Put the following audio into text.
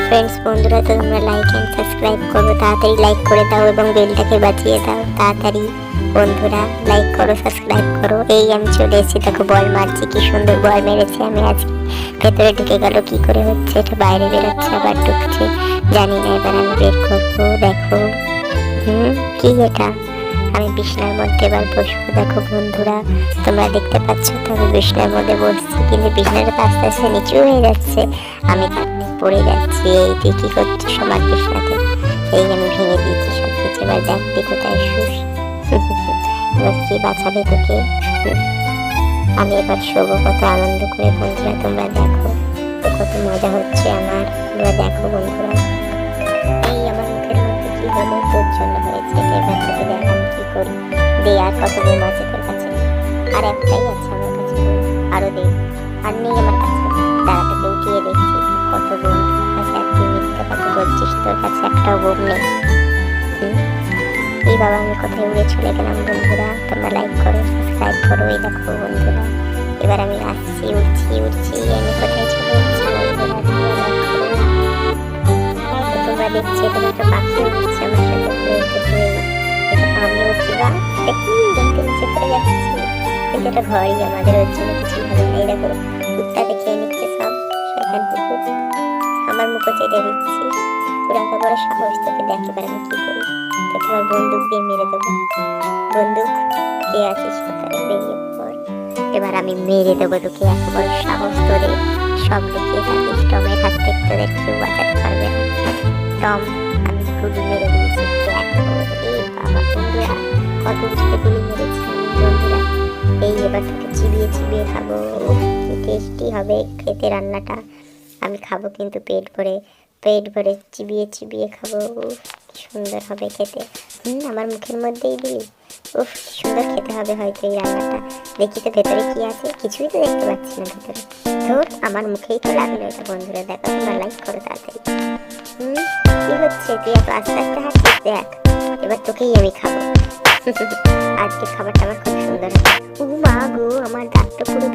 Friends বন্ধুরা, তো তোমরা লাইক এন্ড সাবস্ক্রাইব করো, তাড়াতাড়ি লাইক করে দাও এবং বেলটাকে বাজিয়ে দাও তাড়াতাড়ি। বন্ধুরা লাইক করো, সাবস্ক্রাইব করো। এই আমি চলে এসেছি, দেখো বল মারছি, কি সুন্দর বল মেরেছি আমি আজকে। ভেতরে ঢুকে গেল কি করে হচ্ছে, এটা বাইরে বেরোচ্ছে আবার ঢুকছে, জানি না, এবার আমি বের করবো। দেখো কি এটা, আমি বিছনার মধ্যে এবার বসবো। দেখো বন্ধুরা তোমরা দেখতে পাচ্ছ তো আমি বিছনার মধ্যে বসছি, কিন্তু বিছনাটা তো আস্তে আস্তে নিচু হয়ে যাচ্ছে, আমি পড়ে যাচ্ছি। এই তুই কি করছিস আমার বিছনাতে? এই আমি ভেঙে দিয়েছি সব কিছু। এবার দেখতে কোথায় শুস, এবার কি বাঁচাবে তোকে? আমি এবার শোবো কত আনন্দ করে। বন্ধুরা তোমরা দেখো তো কত মজা হচ্ছে আমার, তোমরা দেখো বন্ধুরা। এই আমার মুখের মধ্যে কি হলো, তোর জন্য হয়েছে, এবার তোকে দেখ আমি কি করি। দে, আর কত বোম আছে তোর কাছে? আর একটাই আছে আমার কাছে, আরো দে। আর নেই আমার কাছে, দাঁড়াটাকে উঠিয়ে দেখছি কত বোম আছে। আর তুই মিথ্যা কথা বলছিস, তোর কাছে একটাও বোম নেই। এই বাবা আমি কোথায় উড়ে চলে গেলাম। বন্ধুরা তোমরা লাইক করো, সাবস্ক্রাইব করো। এই দেখো বন্ধুরা এবার আমি আসছি, উঠছি উঠছি, আমি কোথায় চলে যাচ্ছি বন্ধুরা, তোমরা দেখছি। এটা একটা পাখি উঠছে আমার সাথে ঘুরে ঘুরে, এটা আমি উঠছি। বা এটা কি দেখতে নিচে পড়ে যাচ্ছি, এটা একটা ঘরই আমাদের, ওর জন্য কিছু হবে না। এই দেখো কুত্তাকে খেয়ে নিচ্ছে সব, সেখান থেকে আমার মুখে চেটে দিচ্ছি। তোর এত বড় সাহস, তোকে দেখ এবার আমি কি করি। তো তোমার বন্দুক দিয়ে মেরে দেবো। বন্দুক কে আছিস কোথায়, বেরিয়ে পড়। এবার আমি মেরে দেবো তোকে, এত বড় সাহস তোদের। সব লুকিয়ে থাকিস, টমের হাত থেকে তোদের কেউ বাঁচাতে পারবে না। টম আমি গুলি মেরে দিয়েছি, দেখো। এই বাবা বন্ধুরা কত উঁচুতে গুলি মেরেছি আমি বন্ধুরা। এই এবার তোকে চিবিয়ে চিবিয়ে খাবো, কি টেস্টি হবে খেতে রান্নাটা। আমি খাবো কিন্তু পেট ভরে, পেট ভরে চিবিয়ে চিবিয়ে খাবো। কি সুন্দর হবে খেতে। আমার মুখের মধ্যেই দিলি, উফ কি সুন্দর খেতে হবে হয়তো এই রান্নাটা। দেখি তো ভেতরে কি আছে, কিছুই তো দেখতে পাচ্ছি না ভেতরে। ধর আমার মুখেই তো লাগলো এটা। বন্ধুরা দেখো, তোমরা লাইক করো তাড়াতাড়ি। কি হচ্ছে, তুই এত আস্তে আস্তে হাঁটছিস, দেখ এবার তোকেই আমি খাবো। আজকে খাবারটা আমার খুব সুন্দর হবে। ও মা গো, আমার দাঁত তো পুরো